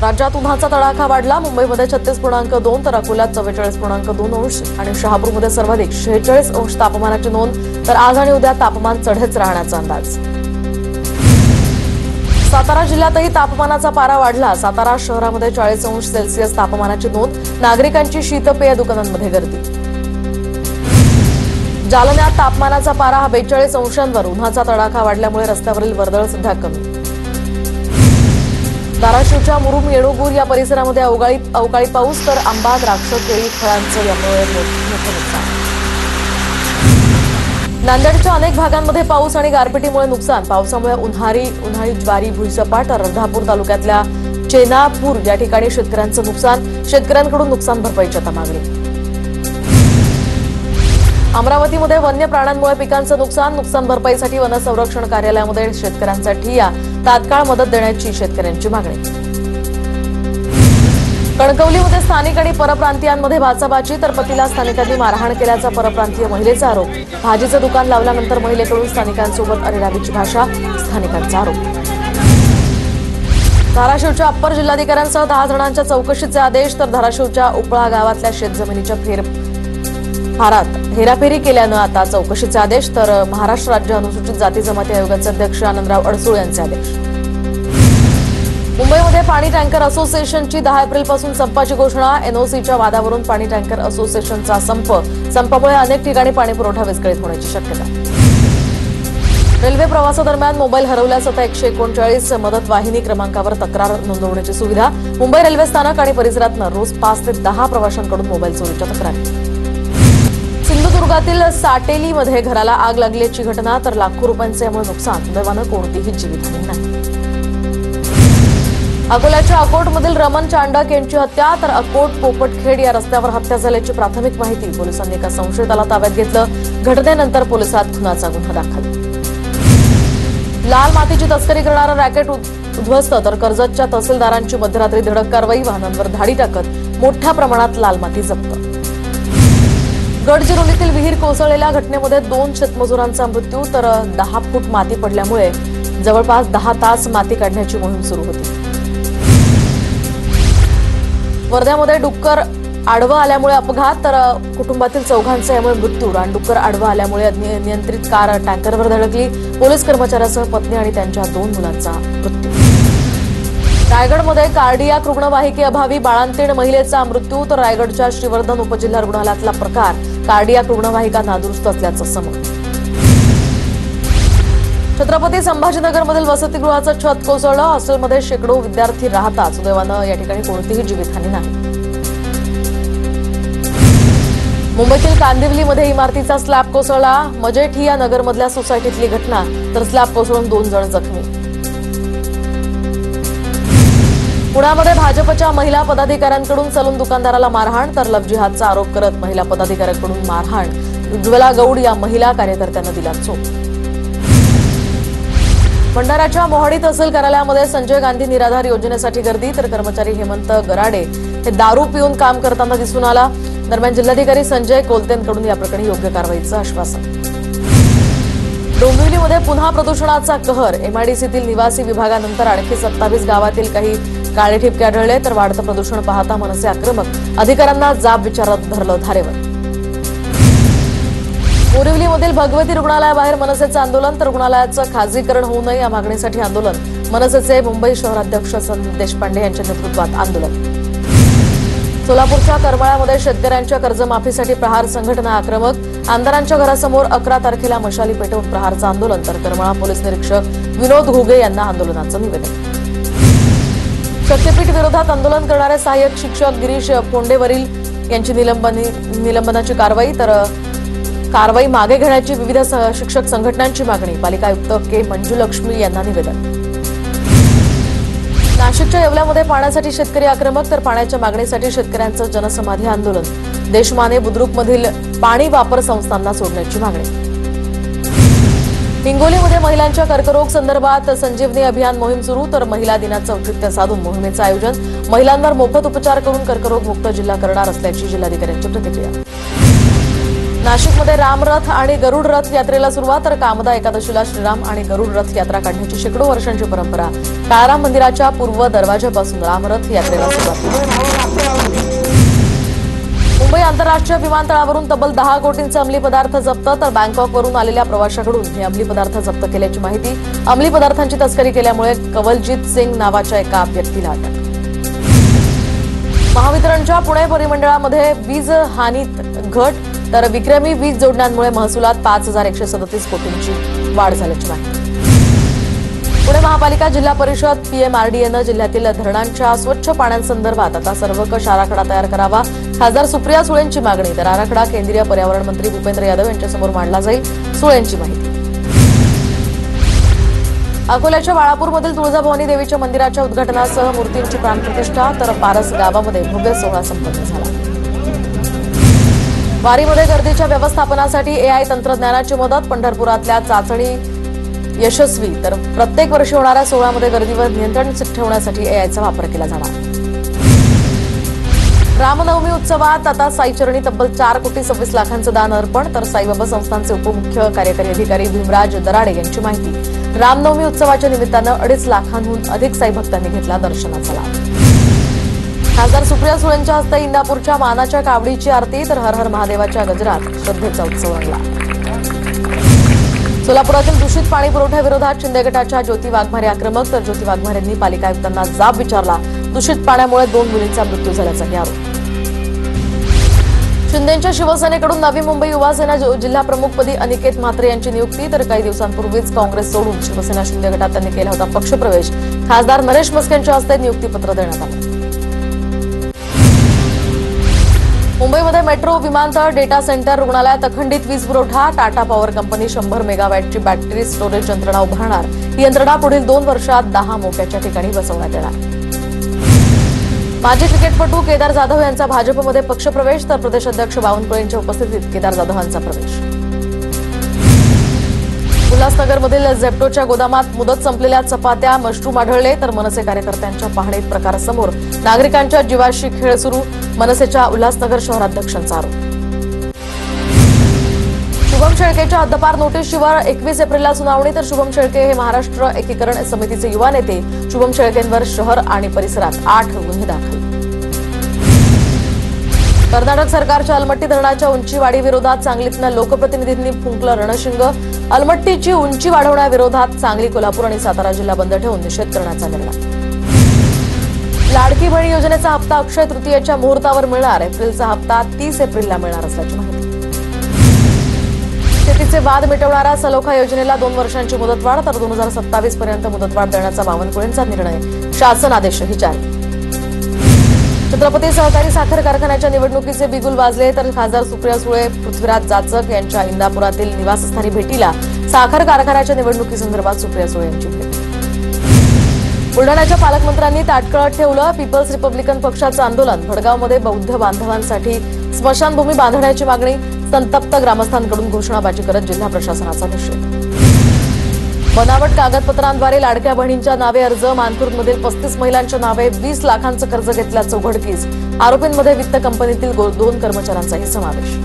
राज्यात उन्हाचा तडाखा वाढला। मुंबईमध्ये 36.2 तर अकोल्यात 44.2 अंश आणि शहापूरमध्ये सर्वाधिक 46 अंश तापमानाची नोंद। तर आज आणि उद्या तापमान चढेच राहण्याचा अंदाज। सातारा जिल्ह्यातही तापमानाचा पारा वाढला। सातारा शहरामध्ये 40 अंश सेल्सिअस तापमानाची नोंद। नागरिकांची शीतपेय दुकानांमध्ये गर्दी। जालन्यात तापमानाचा पारा 42 अंशांवर। उन्हाचा तडाखा वाढल्यामुळे रस्त्यावरील वर्दळ सध्या कमी। धाराशिवच्या मुरुम येणूर या परिसरामध्ये अवकाळी पाऊस तर आंबा द्राक्ष केळी फळांचं यामुळे मोठं नुकसान। नांदेडच्या अनेक भागांमध्ये पाऊस आणि गारपिटीमुळे नुकसान। पावसामुळे उन्हाळी ज्वारी भुईसपाट तर अर्धापूर तालुक्यातल्या चेनापूर या ठिकाणी शेतकऱ्यांचं नुकसान। शेतकऱ्यांकडून नुकसान भरपाईची आता मागणी। अमरावतीमध्ये वन्य प्राण्यांमुळे पिकांचं नुकसान भरपाईसाठी वन संरक्षण कार्यालयामध्ये शेतकऱ्यांचा ठिय्या तात्काळ मदत देण्याची शेतकऱ्यांची मागणी। कणकवलीमध्ये स्थानिक आणि परप्रांतीयांमध्ये बाचाबाची तर पतीला स्थानिकांनी मारहाण केल्याचा परप्रांतीय महिलेचा आरोप। भाजीचं दुकान लावल्यानंतर महिलेकडून स्थानिकांसोबत अरेरावीची भाषा, स्थानिकांचा आरोप। धाराशिवच्या अप्पर जिल्हाधिकाऱ्यांसह 10 जणांच्या चौकशीचे आदेश तर धाराशिवच्या उपळा गावातल्या शेतजमिनीच्या फेरफारात हेराफेरी केल्यानं आता चौकशीचे आदेश। तर महाराष्ट्र राज्य अनुसूचित जाती जमाती आयोगाचे अध्यक्ष आनंदराव अडसूळ यांचे आदेश। मुंबईमध्ये पाणी टँकर असोसिएशनची 10 एप्रिलपासून संपाची घोषणा। एनओसीच्या वादावरून पाणी टँकर असोसिएशनचा संपामुळे अनेक ठिकाणी पाणी पुरवठा विस्कळीत होण्याची शक्यता। रेल्वे प्रवासादरम्यान मोबाईल हरवल्यास आता 139 मदत वाहिनी क्रमांकावर तक्रार नोंदवण्याची सुविधा। मुंबई रेल्वे स्थानक आणि परिसरातनं रोज 5 ते 10 प्रवाशांकडून मोबाईल चोरीच्या तक्रारी। सिंधुदुर्गातील साटेलीमध्ये घराला आग लागल्याची घटना तर लाखो रुपयांचे यामुळे नुकसान। सुदैवानं कोणतीही जीवितहानी नाही। अकोल्याच्या अकोटमधील रमण चांडक यांची हत्या तर अकोट पोपटखेड या रस्त्यावर हत्या झाल्याची प्राथमिक माहिती। पोलिसांनी एका संशयिताला ताब्यात घेतलं। घटनेनंतर पोलिसात खुनाचा गुन्हा दाखल। लाल मातीची तस्करी करणारा रॅकेट उद्ध्वस्त तर कर्जतच्या तहसीलदारांची मध्यरात्री धडक कारवाई। वाहनांवर धाडी टाकत मोठ्या प्रमाणात लाल माती जप्त। गडचिरोलीतील विहीर कोसळलेल्या घटनेमध्ये 2 शेतमजुरांचा मृत्यू तर 10 फूट माती पडल्यामुळे जवळपास 10 तास माती काढण्याची मोहीम सुरू होती। वर्ध्यामध्ये डुक्कर आडवं आल्यामुळे अपघात तर कुटुंबातील 4घांचा यामुळे मृत्यू। रानडुक्कर आडवं आल्यामुळे अनियंत्रित कार टँकरवर धडकली। पोलीस कर्मचाऱ्यासह पत्नी आणि त्यांच्या 2 मुलांचा मृत्यू। रायगडमध्ये कार्डियाक रुग्णवाहिकेअभावी बाळंतीण महिलेचा मृत्यू तर रायगडच्या श्रीवर्धन उपजिल्हा रुग्णालयातला प्रकार। कार्डियाक रुग्णवाहिका नादुरुस्त असल्याचं समोर। छत्रपती संभाजीनगरमधील वसतिगृहाचं छत कोसळलं। हॉस्टेलमध्ये शेकडो विद्यार्थी राहतात। सुदैवानं या ठिकाणी कोणतीही जीवितहानी नाही। मुंबईतील कांदिवलीमध्ये इमारतीचा स्लॅब कोसळला। मजेठिया नगरमधल्या सोसायटीतली घटना तर स्लॅब कोसळून 2 जण जखमी। पुण्यामध्ये भाजपच्या महिला पदाधिकाऱ्यांकडून सलून दुकानदाराला मारहाण तर लव्ह जिहादचा आरोप करत महिला पदाधिकाऱ्यांकडून मारहाण। उज्ज्वला गौड या महिला कार्यकर्त्यांना दिला चोप। भंडाऱ्याच्या मोहाडी तहसील कार्यालयामध्ये संजय गांधी निराधार योजनेसाठी गर्दी तर कर्मचारी हेमंत गराडे हे दारू पिऊन काम करताना दिसून आला। दरम्यान जिल्हाधिकारी संजय कोलतेंकडून या प्रकरणी योग्य कारवाईचं आश्वासन। डोंबिवलीमध्ये पुन्हा प्रदूषणाचा कहर। एमआयडीसीतील निवासी विभागानंतर आणखी 27 गावातील काही काळे ठिपके आढळले तर वाढतं प्रदूषण पाहता मनसे आक्रमक। अधिकाऱ्यांना जाब विचारत धरलं धारेवर। बोरिवलीमधील भगवती रुग्णालयाबाहेर मनसेचं आंदोलन तर रुग्णालयाचं खासगीकरण होऊ नये या मागणीसाठी आंदोलन। मनसेचे मुंबई शहराध्यक्ष संदीप देशपांडे यांच्या नेतृत्वात आंदोलन। सोलापूरच्या करमाळ्यामध्ये शेतकऱ्यांच्या कर्जमाफीसाठी प्रहार संघटना आक्रमक। आमदारांच्या घरासमोर 11 तारखेला मशाली पेटवून प्रहारचं आंदोलन तर करमाळा पोलीस निरीक्षक विनोद घुगे यांना आंदोलनाचं निवेदन। शक्तीपीठ विरोधात आंदोलन करणारे सहाय्यक शिक्षक गिरीश फोंडेवरील यांची निलंबनाची कारवाई तर कारवाई मागे घेण्याची विविध शिक्षक संघटनांची मागणी। पालिका आयुक्त के मंजुलक्ष्मी यांना निवेदन। नाशिकच्या येवल्यामध्ये पाण्यासाठी शेतकरी आक्रमक तर पाण्याच्या मागणीसाठी शेतकऱ्यांचं जनसमाधी आंदोलन। देशमाने बुद्रुकमधील पाणी वापर संस्थांना सोडण्याची मागणी। हिंगोलीमध्ये महिलांच्या कर्करोग संदर्भात संजीवनी अभियान मोहीम सुरू, तर महिला दिनाचं औचित्य साधून मोहिमेचं आयोजन. महिलांवर मोफत उपचार करून कर्करोग मुक्त जिल्हा करणार असल्याची जिल्हाधिकाऱ्यांची प्रतिक्रिया. नाशिकमध्ये रामरथ आणि गरुड रथ यात्रेला सुरुवात, तर कामदा एकादशीला श्रीराम आणि गरुड रथ यात्रा काढण्याची शेकडो वर्षांची परंपरा. काळाराम मंदिराच्या पूर्व दरवाजापासून रामरथ यात्रेला सुरुवात. मुंबई आंतरराष्ट्रीय विमानतळावरून तब्बल 10 कोटींचे अंमली पदार्थ जप्त, तर बँकॉकवरून आलेल्या प्रवाशाकडून हे अंमली पदार्थ जप्त केल्याची माहिती. अंमली पदार्थांची तस्करी केल्यामुळे कवलजीत सिंग नावाच्या एका व्यक्तीला अटक. महावितरणच्या पुणे परिमंडळामध्ये वीज हानीत घट, तर विक्रमी वीज जोडण्यांमुळे महसुलात 5137 कोटींची वाढ झाल्याची माहिती. पुणे महापालिका, जिल्हा परिषद, पीएमआरडीएनं जिल्ह्यातील धरणांच्या स्वच्छ पाण्यासंदर्भात आता सर्वकष आराखडा तयार करावा. खासदार सुप्रिया सुळेंची मागणी, तर आराखडा केंद्रीय पर्यावरण मंत्री भूपेंद्र यादव यांच्यासमोर मांडला जाईल. सुळेंची माहिती. अकोल्याच्या वाळापूरमधील तुळजाभवानी देवीच्या मंदिराच्या उद्घाटनासह मूर्तींची प्राणप्रतिष्ठा, तर पारस गावामध्ये भव्य सोहळा संपन्न झाला. वारीमध्ये गर्दीच्या व्यवस्थापनासाठी एआय तंत्रज्ञानाची मदत, पंढरपुरातल्या चाचणी यशस्वी, तर प्रत्येक वर्षी होणाऱ्या सोहळ्यामध्ये गर्दीवर नियंत्रण ठेवण्यासाठी एआयचा वापर केला जाणार. रामनवमी उत्सवात आता साईचरणी तब्बल 4,26 लाखांचं दान अर्पण, तर साईबाबा संस्थानचे उपमुख्य कार्यकारी अधिकारी भीमराज दराडे यांची माहिती. रामनवमी उत्सवाच्या निमित्तानं 2.5 लाखांहून अधिक साई भक्तांनी घेतला दर्शनाचा लाभ. खासदार सुप्रिया सुळेंच्या हस्ते इंदापूरच्या मानाच्या कावडीची आरती, तर हर हर महादेवाच्या गजरात श्रद्धेचा उत्सव रंगला. सोलापुरातील दूषित पाणी पुरवठ्याविरोधात शिंदे गटाच्या ज्योती वाघमारे आक्रमक, तर ज्योती वाघमारेंनी पालिका आयुक्तांना जाब विचारला. दूषित पाण्यामुळे 2 मुलींचा मृत्यू झाल्याचाही आरोप. शिंदेंच्या शिवसेनेकडून नवी मुंबई युवा सेना जिल्हाप्रमुखपदी अनिकेत म्हात्रे यांची नियुक्ती, तर काही दिवसांपूर्वीच काँग्रेस सोडून शिवसेना शिंदे गटात त्यांनी केला होता पक्षप्रवेश. खासदार नरेश मस्केंच्या हस्ते नियुक्तीपत्र देण्यात आलं. मुंबईमध्ये मेट्रो, विमानतळ, डेटा सेंटर, रुग्णालयात अखंडित वीज पुरवठा. टाटा पॉवर कंपनी 100 मेगावॅटची बॅटरी स्टोरेज यंत्रणा उभारणार. ही यंत्रणा पुढील 2 वर्षात 10 मोक्याच्या ठिकाणी बसवण्यात येणार. माजी क्रिकेटपटू केदार जाधव यांचा भाजपमध्ये पक्षप्रवेश, तर प्रदेश अध्यक्ष बावनकुळेंच्या उपस्थितीत केदार जाधवांचा प्रवेश. उल्हासनगरमधील झेप्टोच्या गोदामात मुदत संपलेल्या चपात्या, मशरूम आढळले, तर मनसे कार्यकर्त्यांच्या पाहणीत प्रकारासमोर. नागरिकांच्या जीवाशी खेळ सुरू, मनसेच्या उल्हासनगर शहराध्यक्षांचा आरोप. शुभम शेळकेच्या हद्दपार नोटीसवर 21 एप्रिलला सुनावणी, तर शुभम शेळके हे महाराष्ट्र एकीकरण समितीचे युवा नेते. शुभम शेळकेंवर शहर आणि परिसरात 8 गुन्हे दाखल. कर्नाटक सरकारच्या अलमट्टी धरणाच्या उंची वाढीविरोधात सांगलीतल्या लोकप्रतिनिधींनी फुंकलं रणशिंग. अलमट्टीची उंची वाढवण्याविरोधात सांगली, कोल्हापूर आणि सातारा जिल्हा बंद ठेवून निषेध करण्याचा निर्णय. लाडकी बहीण योजनेचा हप्ता अक्षय तृतीयेच्या मुहूर्तावर मिळणार. एप्रिलचा हप्ता 30 एप्रिलला मिळणार असल्याची माहिती. शेतीचे वाद मिटवणाऱ्या सलोखा योजनेला 2 वर्षांची मुदतवाढ, तर 2027 पर्यंत मुदतवाढ देण्याचा बावनकुळेंचा निर्णय. शासन आदेशही जारी. छत्रपती सहकारी साखर कारखान्याच्या निवडणुकीचे बिगुल वाजले, तर खासदार सुप्रिया सुळे, पृथ्वीराज जाचक यांच्या इंदापुरातील निवासस्थानी भेटीला. साखर कारखान्याच्या निवडणुकीसंदर्भात सुप्रिया सुळे यांची भेट. बुलढाण्याच्या पालकमंत्र्यांनी ताटकळत ठेवलं पीपल्स रिपब्लिकन पक्षाचं आंदोलन. भडगावमध्ये बौद्ध बांधवांसाठी स्मशानभूमी बांधण्याची मागणी. संतप्त ग्रामस्थांकडून घोषणाबाजी करत जिल्हा प्रशासनाचा निषेध. बनावट कागदपत्रांद्वारे लाडक्या बहिणींच्या नावे अर्ज. मानखुर्दमधील 35 महिलांच्या नावे 20 लाखांचं कर्ज घेतल्याचं उघडकीस. आरोपींमध्ये वित्त कंपनीतील 2 कर्मचाऱ्यांचाही समावेश.